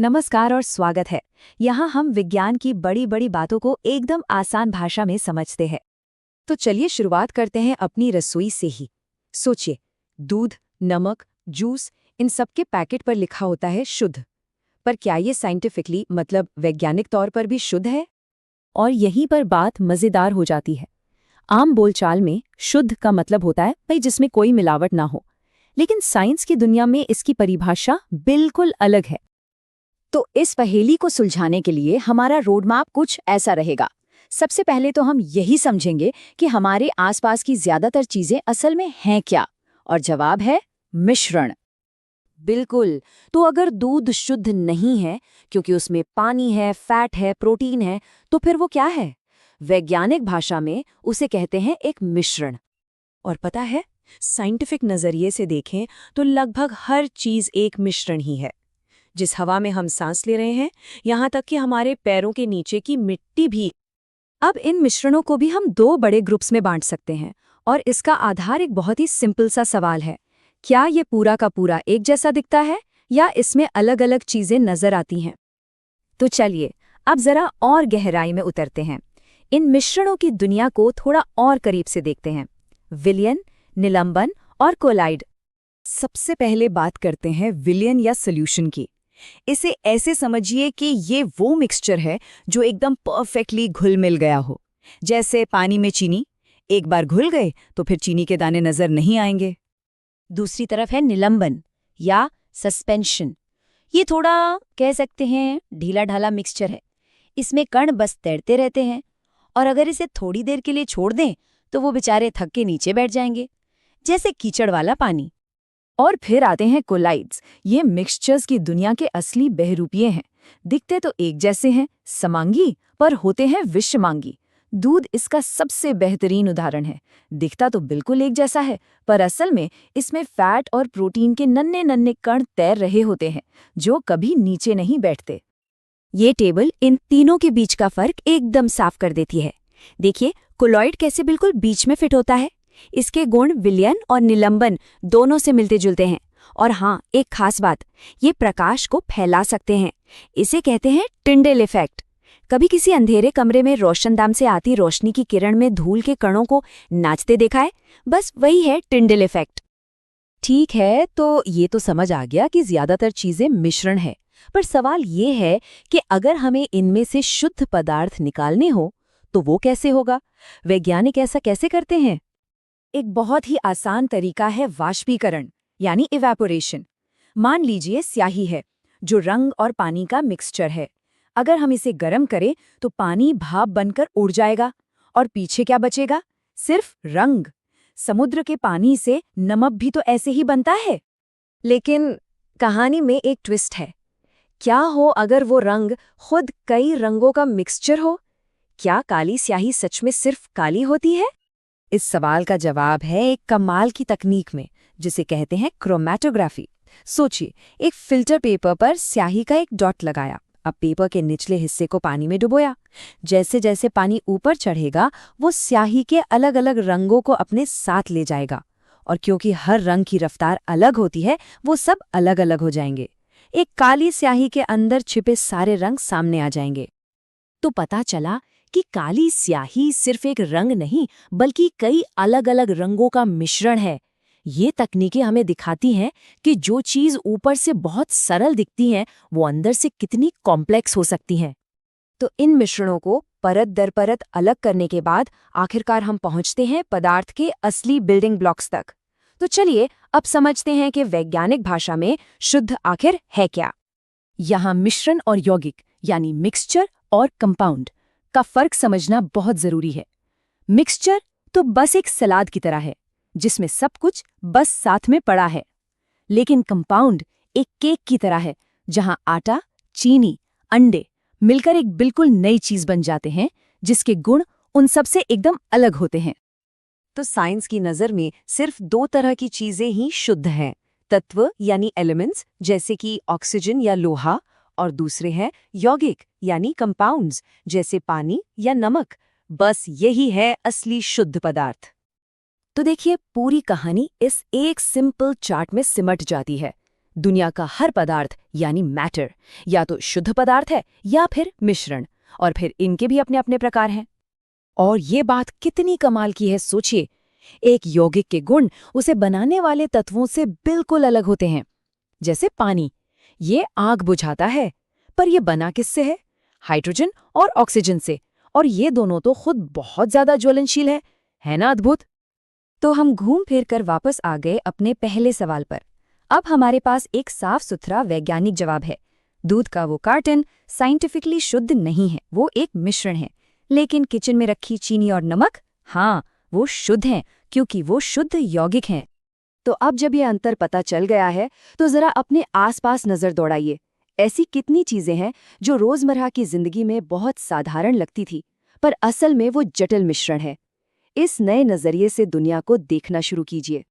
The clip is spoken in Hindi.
नमस्कार और स्वागत है। यहाँ हम विज्ञान की बड़ी बड़ी बातों को एकदम आसान भाषा में समझते हैं। तो चलिए शुरुआत करते हैं अपनी रसोई से ही। सोचिए, दूध, नमक, जूस, इन सब के पैकेट पर लिखा होता है शुद्ध। पर क्या ये साइंटिफिकली मतलब वैज्ञानिक तौर पर भी शुद्ध है? और यहीं पर बात मज़ेदार हो जाती है। आम बोलचाल में शुद्ध का मतलब होता है भाई जिसमें कोई मिलावट ना हो, लेकिन साइंस की दुनिया में इसकी परिभाषा बिल्कुल अलग है। तो इस पहेली को सुलझाने के लिए हमारा रोडमैप कुछ ऐसा रहेगा। सबसे पहले तो हम यही समझेंगे कि हमारे आसपास की ज्यादातर चीजें असल में हैं क्या, और जवाब है मिश्रण। बिल्कुल। तो अगर दूध शुद्ध नहीं है क्योंकि उसमें पानी है, फैट है, प्रोटीन है, तो फिर वो क्या है? वैज्ञानिक भाषा में उसे कहते हैं एक मिश्रण। और पता है, साइंटिफिक नजरिए से देखें तो लगभग हर चीज एक मिश्रण ही है। जिस हवा में हम सांस ले रहे हैं, यहाँ तक कि हमारे पैरों के नीचे की मिट्टी भी। अब इन मिश्रणों को भी हम दो बड़े ग्रुप्स में बांट सकते हैं, और इसका आधार एक बहुत ही सिंपल सा सवाल है। क्या ये पूरा का पूरा एक जैसा दिखता है या इसमें अलग अलग चीजें नजर आती हैं? तो चलिए अब जरा और गहराई में उतरते हैं। इन मिश्रणों की दुनिया को थोड़ा और करीब से देखते हैं। विलयन, निलंबन और कोलाइड। सबसे पहले बात करते हैं विलयन या सॉल्यूशन की। इसे ऐसे समझिए कि ये वो मिक्सचर है जो एकदम परफेक्टली घुल मिल गया हो। जैसे पानी में चीनी, एक बार घुल गए तो फिर चीनी के दाने नजर नहीं आएंगे। दूसरी तरफ है निलंबन या सस्पेंशन। ये थोड़ा कह सकते हैं ढीला ढाला मिक्सचर है। इसमें कण बस तैरते रहते हैं, और अगर इसे थोड़ी देर के लिए छोड़ दें तो वो बेचारे थक के नीचे बैठ जाएंगे, जैसे कीचड़ वाला पानी। और फिर आते हैं कोलाइड्स। ये मिक्सचर्स की दुनिया के असली बहरूपिये हैं। दिखते तो एक जैसे हैं, समांगी, पर होते हैं विषमांगी। दूध इसका सबसे बेहतरीन उदाहरण है। दिखता तो बिल्कुल एक जैसा है, पर असल में इसमें फैट और प्रोटीन के नन्हे नन्हे कण तैर रहे होते हैं, जो कभी नीचे नहीं बैठते। ये टेबल इन तीनों के बीच का फर्क एकदम साफ कर देती है। देखिए कोलॉइड कैसे बिल्कुल बीच में फिट होता है। इसके गुण विलयन और निलंबन दोनों से मिलते जुलते हैं। और हाँ, एक खास बात, ये प्रकाश को फैला सकते हैं। इसे कहते हैं टिंडेल इफेक्ट। कभी किसी अंधेरे कमरे में रोशनदान से आती रोशनी की किरण में धूल के कणों को नाचते देखा है? बस वही है टिंडेल इफेक्ट। ठीक है, तो ये तो समझ आ गया कि ज्यादातर चीजें मिश्रण है। पर सवाल ये है कि अगर हमें इनमें से शुद्ध पदार्थ निकालने हो तो वो कैसे होगा? वैज्ञानिक ऐसा कैसे करते हैं? एक बहुत ही आसान तरीका है वाष्पीकरण, यानी इवेपोरेशन। मान लीजिए स्याही है, जो रंग और पानी का मिक्सचर है। अगर हम इसे गर्म करें तो पानी भाप बनकर उड़ जाएगा, और पीछे क्या बचेगा? सिर्फ रंग। समुद्र के पानी से नमक भी तो ऐसे ही बनता है। लेकिन कहानी में एक ट्विस्ट है। क्या हो अगर वो रंग खुद कई रंगों का मिक्सचर हो? क्या काली स्याही सच में सिर्फ काली होती है? इस सवाल का जवाब है एक कमाल की तकनीक में, जिसे कहते हैं क्रोमैटोग्राफी। सोचिए, एक फिल्टर पेपर पर स्याही का एक डॉट लगाया। अब पेपर के निचले हिस्से को पानी में डुबोया। जैसे जैसे पानी ऊपर चढ़ेगा, वो स्याही के अलग अलग रंगों को अपने साथ ले जाएगा। और क्योंकि हर रंग की रफ्तार अलग होती है, वो सब अलग अलग हो जाएंगे। एक काली स्याही के अंदर छिपे सारे रंग सामने आ जाएंगे। तो पता चला कि काली स्याही सिर्फ एक रंग नहीं, बल्कि कई अलग अलग रंगों का मिश्रण है। ये तकनीकें हमें दिखाती हैं कि जो चीज़ ऊपर से बहुत सरल दिखती हैं, वो अंदर से कितनी कॉम्प्लेक्स हो सकती हैं। तो इन मिश्रणों को परत दर परत अलग करने के बाद आखिरकार हम पहुंचते हैं पदार्थ के असली बिल्डिंग ब्लॉक्स तक। तो चलिए अब समझते हैं कि वैज्ञानिक भाषा में शुद्ध आखिर है क्या। यहाँ मिश्रण और यौगिक, यानी मिक्सचर और कंपाउंड का फर्क समझना बहुत जरूरी है। मिक्सचर तो बस एक सलाद की तरह है, जिसमें सब कुछ बस साथ में पड़ा है। लेकिन कंपाउंड एक केक की तरह है, जहां आटा, चीनी, अंडे मिलकर एक बिल्कुल नई चीज बन जाते हैं, जिसके गुण उन सब से एकदम अलग होते हैं। तो साइंस की नजर में सिर्फ दो तरह की चीजें ही शुद्ध हैं, तत्व यानी एलिमेंट्स जैसे कि ऑक्सीजन या लोहा, और दूसरे हैं यौगिक यानी कंपाउंड्स जैसे पानी या नमक। बस यही है असली शुद्ध पदार्थ। तो देखिए, पूरी कहानी इस एक सिंपल चार्ट में सिमट जाती है। दुनिया का हर पदार्थ यानी मैटर या तो शुद्ध पदार्थ है या फिर मिश्रण, और फिर इनके भी अपने अपने प्रकार हैं। और ये बात कितनी कमाल की है, सोचिए। एक यौगिक के गुण उसे बनाने वाले तत्वों से बिल्कुल अलग होते हैं। जैसे पानी, ये आग बुझाता है, पर ये बना किससे है? हाइड्रोजन और ऑक्सीजन से, और ये दोनों तो खुद बहुत ज्यादा ज्वलनशील है ना अद्भुत? तो हम घूम फिर कर वापस आ गए अपने पहले सवाल पर। अब हमारे पास एक साफ सुथरा वैज्ञानिक जवाब है। दूध का वो कार्टन साइंटिफिकली शुद्ध नहीं है, वो एक मिश्रण है। लेकिन किचन में रखी चीनी और नमक, हाँ, वो शुद्ध हैं, क्योंकि वो शुद्ध यौगिक हैं। तो अब जब ये अंतर पता चल गया है, तो जरा अपने आसपास नजर दौड़ाइए। ऐसी कितनी चीजें हैं जो रोजमर्रा की जिंदगी में बहुत साधारण लगती थी, पर असल में वो जटिल मिश्रण है। इस नए नजरिए से दुनिया को देखना शुरू कीजिए।